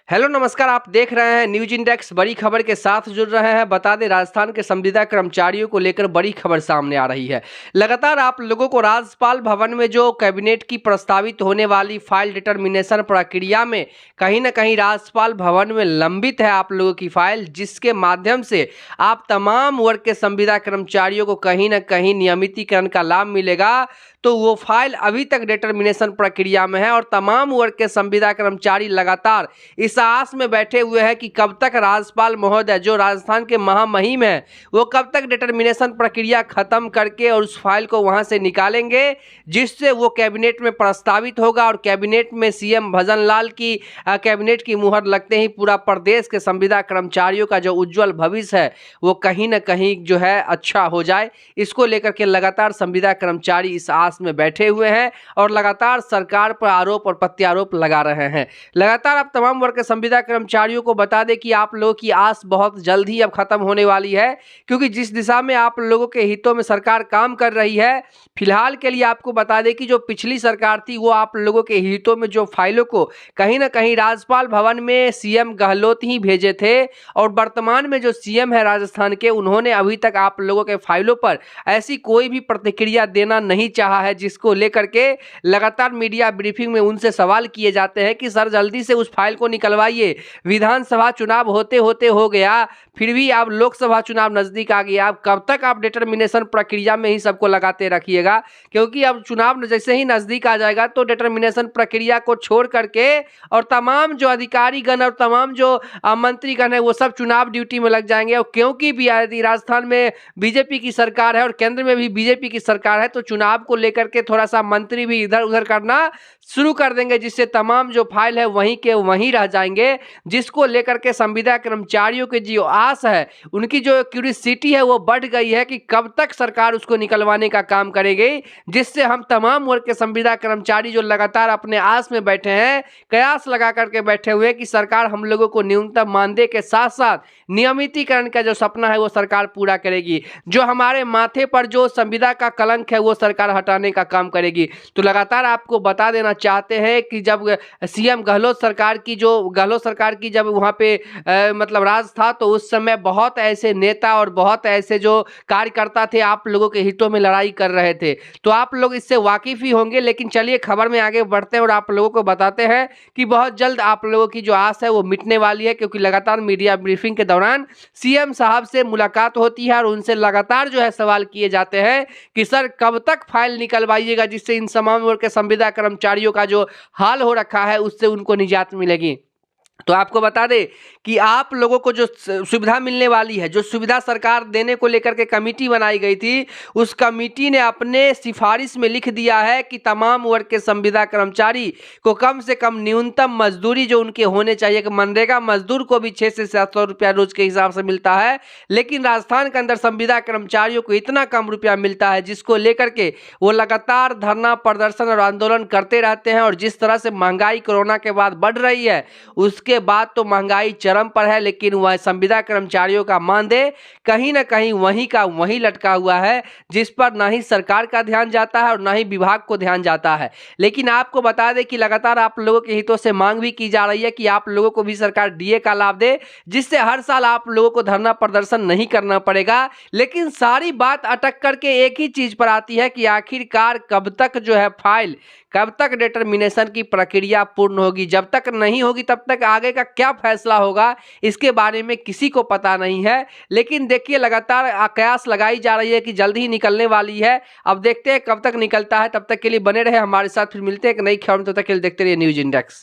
Hello नमस्कार, आप देख रहे हैं न्यूज इंडेक्स। बड़ी खबर के साथ जुड़ रहे हैं। बता दें, राजस्थान के संविदा कर्मचारियों को लेकर बड़ी खबर सामने आ रही है। लगातार आप लोगों को राज्यपाल भवन में जो कैबिनेट की प्रस्तावित होने वाली फाइल डिटर्मिनेशन प्रक्रिया में कहीं ना कहीं राज्यपाल भवन में लंबित है आप लोगों की फाइल, जिसके माध्यम से आप तमाम वर्ग के संविदा कर्मचारियों को कहीं ना कहीं नियमितीकरण का लाभ मिलेगा। तो वो फाइल अभी तक डिटर्मिनेशन प्रक्रिया में है और तमाम वर्ग के संविदा कर्मचारी लगातार इस आस में बैठे हुए हैं कि कब तक राज्यपाल महोदय जो राजस्थान के महामहिम है वो कब तक डिटर्मिनेशन प्रक्रिया खत्म करके और उस फाइल को वहां से निकालेंगे, जिससे वो कैबिनेट में प्रस्तावित होगा और कैबिनेट में सीएम भजन लाल की कैबिनेट की मुहर लगते ही पूरा प्रदेश के संविदा कर्मचारियों का जो उज्जवल भविष्य है वो कहीं ना कहीं जो है अच्छा हो जाए। इसको लेकर के लगातार संविदा कर्मचारी इस आस में बैठे हुए हैं और लगातार सरकार पर आरोप और प्रत्यारोप लगा रहे हैं। लगातार आप तमाम वर्ग के संविदा कर्मचारियों को बता दें कि आप लोगों की आस बहुत जल्द ही अब खत्म होने वाली है, क्योंकि जिस दिशा में आप लोगों के हितों में सरकार काम कर रही है, फिलहाल के लिए आपको बता दें कि जो पिछली सरकार थी वो आप लोगों के हितों में जो फाइलों को कहीं ना कहीं राज्यपाल भवन में सीएम गहलोत ही भेजे थे और वर्तमान में जो सीएम है राजस्थान के, उन्होंने अभी तक आप लोगों के फाइलों पर ऐसी कोई भी प्रतिक्रिया देना नहीं चाहा है, जिसको लेकर के लगातार मीडिया ब्रीफिंग में उनसे सवाल किए जाते हैं कि सर जल्दी से उस फाइल को निकलवाइए। विधानसभा चुनाव होते होते हो गया, फिर भी अब लोकसभा चुनाव नजदीक आ गया, अब कब तक आप डिटर्मिनेशन प्रक्रिया में ही सबको लगाते रखिएगा? क्योंकि अब चुनाव जैसे ही नजदीक आ जाएगा तो डिटर्मिनेशन प्रक्रिया को छोड़ करके और तमाम जो अधिकारी गण और तमाम जो मंत्री गण है वो सब चुनाव ड्यूटी में लग जाएंगे। और क्योंकि भी राजस्थान में बीजेपी की सरकार है और केंद्र में भी बीजेपी की सरकार है, तो चुनाव को लेकर के थोड़ा सा मंत्री भी इधर उधर करना शुरू कर देंगे, जिससे तमाम जो फाइल है वहीं के वहीं रह जाएंगे, जिसको लेकर के संविदा कर्मचारियों की जो आस है, उनकी जो क्यूरियोसिटी है वो बढ़ गई है कि कब तक सरकार उसको निकलवाने का काम करेगी, जिससे हम तमाम वर्ग के संविदा कर्मचारी जो लगातार अपने आस में बैठे हैं, कयास लगा करके बैठे हुए कि सरकार हम लोगों को न्यूनतम मानदेय के साथ साथ नियमितीकरण का जो सपना है वो सरकार पूरा करेगी, जो हमारे माथे पर जो संविदा का कलंक है वो सरकार हटाने का काम करेगी। तो लगातार आपको बता देना चाहते हैं कि जब सीएम गहलोत सरकार की जब वहाँ पे मतलब राज था, तो उस समय बहुत ऐसे नेता और बहुत ऐसे जो कार्यकर्ता थे आप लोगों के हितों में लड़ाई कर रहे थे। तो आप लोग इससे वाकिफ ही होंगे, लेकिन चलिए खबर में आगे बढ़ते हैं और आप लोगों को बताते हैं कि बहुत जल्द आप लोगों की जो आस है वो मिटने वाली है, क्योंकि लगातार मीडिया ब्रीफिंग के दौरान सीएम साहब से मुलाकात होती है और उनसे लगातार जो है सवाल किए जाते हैं कि सर कब तक फाइल निकलवाइएगा, जिससे इन तमाम वर्ग के संविदा कर्मचारियों का जो हाल हो रखा है उससे उनको निजात मिलेगी। तो आपको बता दें कि आप लोगों को जो सुविधा मिलने वाली है, जो सुविधा सरकार देने को लेकर के कमेटी बनाई गई थी, उस कमेटी ने अपने सिफारिश में लिख दिया है कि तमाम वर्ग के संविदा कर्मचारी को कम से कम न्यूनतम मजदूरी जो उनके होने चाहिए, कि मनरेगा मजदूर को भी 600 से 700 रुपया रोज के हिसाब से मिलता है, लेकिन राजस्थान के अंदर संविदा कर्मचारियों को इतना कम रुपया मिलता है, जिसको लेकर के वो लगातार धरना प्रदर्शन और आंदोलन करते रहते हैं। और जिस तरह से महंगाई कोरोना के बाद बढ़ रही है, उसके बाद तो महंगाई चरम पर है, लेकिन वह संविदा कर्मचारियों का मानदेय कहीं ना कहीं वहीं का वहीं लटका हुआ है, जिस पर ना ही सरकार का ध्यान जाता है और ना ही विभाग को ध्यान जाता है। लेकिन आपको बता दें कि लगातार आप लोगों के हितों से मांग भी की जा रही है कि आप लोगों को भी सरकार डीए का लाभ दे, जिससे हर साल आप लोगों को धरना प्रदर्शन नहीं करना पड़ेगा। लेकिन सारी बात अटक करके एक ही चीज पर आती है कि आखिरकार कब तक जो है फाइल, कब तक डिटर्मिनेशन की प्रक्रिया पूर्ण होगी। जब तक नहीं होगी तब तक आगे का क्या फैसला होगा इसके बारे में किसी को पता नहीं है। लेकिन देखिए लगातार कयास लगाई जा रही है कि जल्द ही निकलने वाली है। अब देखते हैं कब तक निकलता है। तब तक के लिए बने रहे हमारे साथ, फिर मिलते हैं एक नई खबर में। तब तक के लिए देखते रहिए न्यूज इंडेक्स।